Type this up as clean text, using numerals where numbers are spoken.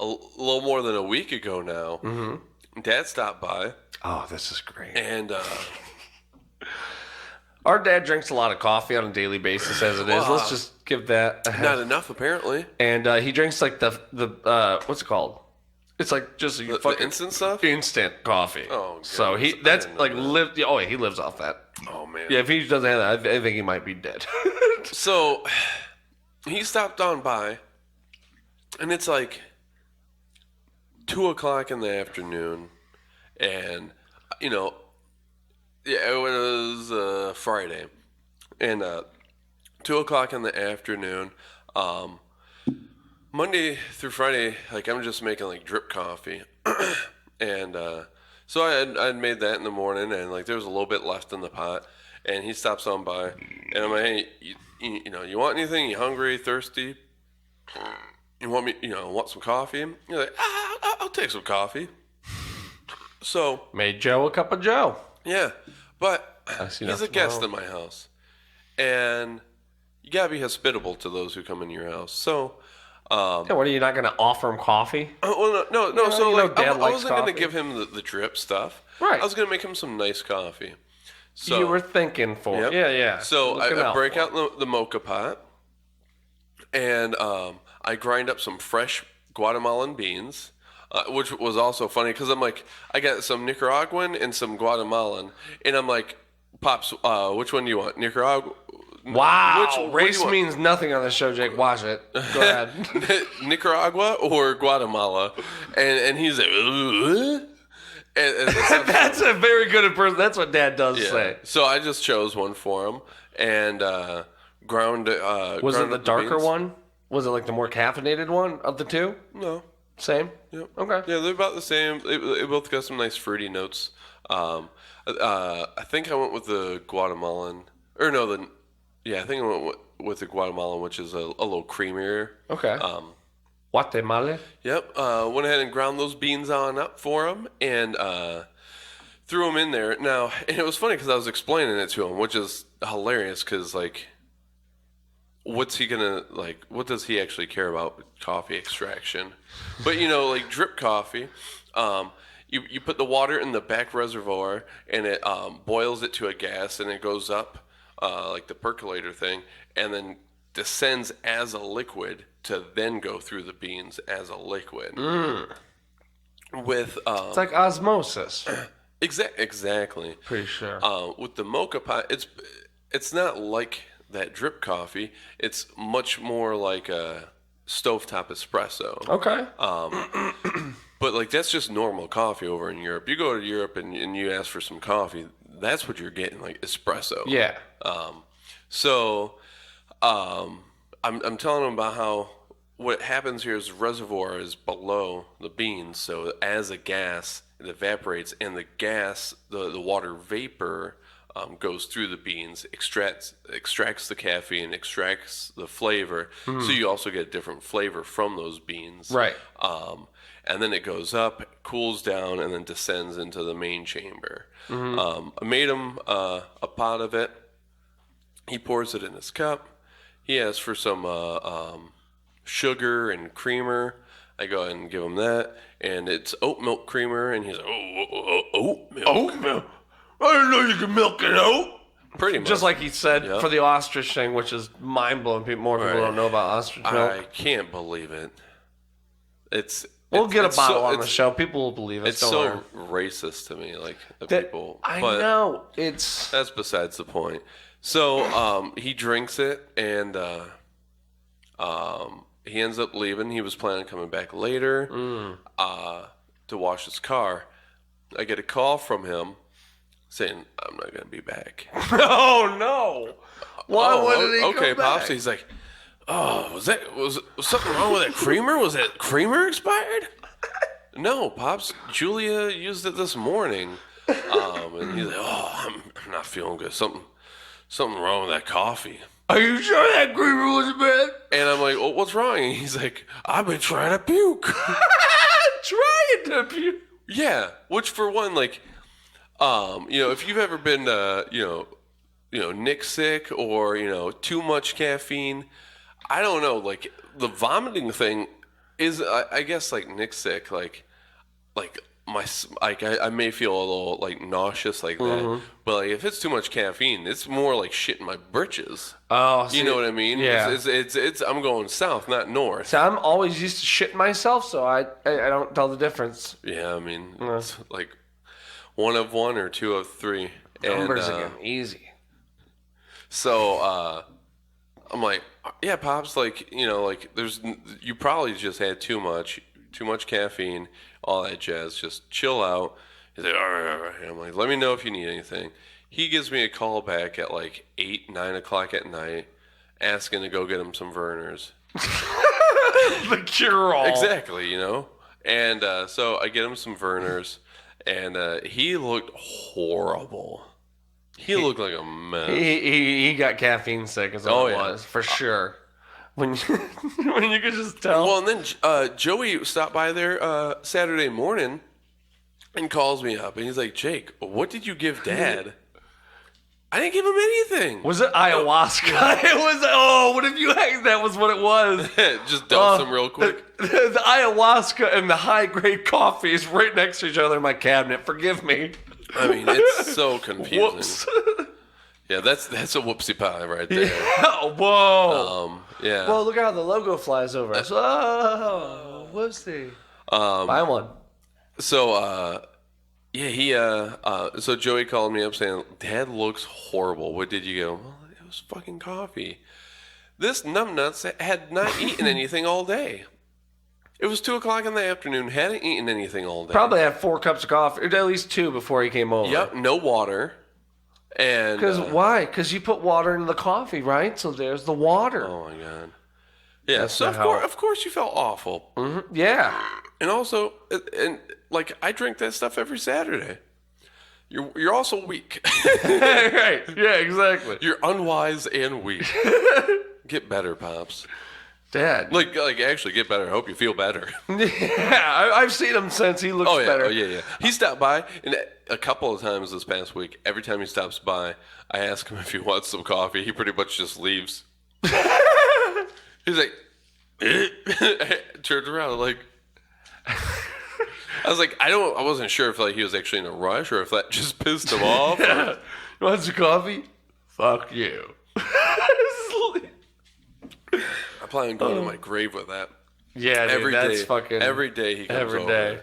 a little more than a week ago now. Mm-hmm. Dad stopped by. Oh, this is great. And our dad drinks a lot of coffee on a daily basis as it is. Let's just give that a not enough, apparently. And he drinks like the what's it called? It's like just the instant stuff? Instant coffee. Oh, goodness. So that's like live. Oh, yeah, he lives off that. Oh, man. Yeah, if he doesn't have that, I think he might be dead. So he stopped on by, and it's like 2:00 in the afternoon, and yeah, it was Friday, and 2:00 in the afternoon. Monday through Friday, like I'm just making like drip coffee, and so I'd made that in the morning, and like there was a little bit left in the pot, and he stops on by, and I'm like, hey, you want anything? You hungry, thirsty? You want me? Want some coffee? You're like, I'll take some coffee. So made Joe a cup of Joe. Yeah, but he's a guest in my house, and you gotta be hospitable to those who come in your house. So. Yeah, what are you not going to offer him coffee? Well, no. So like, I wasn't going to coffee. give him the drip stuff. Right. I was going to make him some nice coffee. So you were thinking for yep. Yeah. So I break out the mocha pot, and I grind up some fresh Guatemalan beans, which was also funny because I'm like, I got some Nicaraguan and some Guatemalan, and I'm like, Pops, which one do you want, Nicaragua? Wow, race means nothing on the show, Jake. Watch it. Go ahead. Nicaragua or Guatemala? And he's like, and that's a very good impression. That's what Dad does say. So I just chose one for him and ground. Was it the darker one? Was it like the more caffeinated one of the two? No. Same? Yep. Okay. Yeah, they're about the same. They both got some nice fruity notes. I think I went with the Guatemalan. Or no, I think I went with the Guatemalan, which is a little creamier. Okay. Guatemala? Yep. Went ahead and ground those beans on up for him and threw them in there. Now, and it was funny because I was explaining it to him, which is hilarious because, like, what's he gonna, like, what does he actually care about with coffee extraction? But, like drip coffee, you put the water in the back reservoir and it boils it to a gas and it goes up. Like the percolator thing, and then descends as a liquid to then go through the beans as a liquid. With it's like osmosis. Exactly. Pretty sure. With the mocha pot, it's not like that drip coffee. It's much more like a stovetop espresso. Okay. But like that's just normal coffee over in Europe. You go to Europe and you ask for some coffee. That's what you're getting, like espresso. Yeah. I'm telling them about how what happens here is the reservoir is below the beans. So as a gas, it evaporates, and the gas, the water vapor, goes through the beans, extracts the caffeine, extracts the flavor. So you also get a different flavor from those beans. Right. And then it goes up, cools down, and then descends into the main chamber. I made him a pot of it. He pours it in his cup. He asks for some sugar and creamer. I go ahead and give him that. And it's oat milk creamer. And he's like, oat milk. Oat milk? I didn't know you could milk an oat. Pretty much. Just like he said for the ostrich thing, which is mind-blowing. More people don't know about ostrich milk. I can't believe it. We'll get a bottle on the show. People will believe it. It's so racist to me, like the people. I know. That's besides the point. So he drinks it, and he ends up leaving. He was planning on coming back later to wash his car. I get a call from him saying, I'm not going to be back. Oh, no. Why did he come back? Pops. He's like, oh, was something wrong with that creamer? Was that creamer expired? No, Pops. Julia used it this morning. And he's like, oh, I'm not feeling good. Something wrong with that coffee. Are you sure that creamer was bad? And I'm like, well, what's wrong? And he's like, I've been trying to puke. Trying to puke? Yeah. Which for one, like, if you've ever been, Nick sick or, too much caffeine, I don't know, like the vomiting thing I guess like Nick's sick, like I may feel a little like nauseous like that, but like if it's too much caffeine, it's more like shit in my britches. Oh, You know what I mean? Yeah. It's I'm going south, not north. So I'm always used to shitting myself, so I don't tell the difference. Yeah, I mean, it's like 1 of 1 or 2 of 3. Numbers and, again, easy. So I'm like, yeah, pops, like like you probably just had too much caffeine, all that jazz. Just chill out. He's like, all right. I'm like, let me know if you need anything. He gives me a call back at like 8, 9 o'clock at night, asking to go get him some Vernors. The cure-all. Exactly, And so I get him some Vernors, and he looked horrible. He looked like a mess. He got caffeine sick, is all it was, for sure. When you could just tell. Well, and then Joey stopped by there Saturday morning and calls me up, and he's like, Jake, what did you give Dad? I didn't give him anything. Was it ayahuasca? It was. What if you? That was what it was. Just dump some real quick. The ayahuasca and the high grade coffee is right next to each other in my cabinet. Forgive me. I mean, it's so confusing. Whoops. Yeah, that's a whoopsie pie right there. Yeah. Whoa. Yeah. Well, look how the logo flies over us. Oh, whoopsie. Buy one. So, so Joey called me up saying, Dad looks horrible. What did you go? Well, it was fucking coffee. This numbnuts had not eaten anything all day. It was 2 o'clock in the afternoon, hadn't eaten anything all day. Probably had 4 cups of coffee, or at least 2 before he came over. Yep, no water. And because why? Because you put water in the coffee, right? So there's the water. Oh my god. Yeah, That's so not of course you felt awful. Mm-hmm. Yeah. And also, like I drink that stuff every Saturday. You're also weak. Right. Yeah, exactly. You're unwise and weak. Get better, Pops. Dad. Like actually get better. I hope you feel better. Yeah, I've seen him since. He looks better. Oh, yeah. He stopped by, and a couple of times this past week, every time he stops by, I ask him if he wants some coffee. He pretty much just leaves. He's like, turns around, like, I was like, I wasn't sure if like he was actually in a rush or if that just pissed him off. Yeah. You want some coffee? Fuck you. I plan on going to my grave with that. Yeah, dude, Every that's day. fucking... Every day he comes every over. day.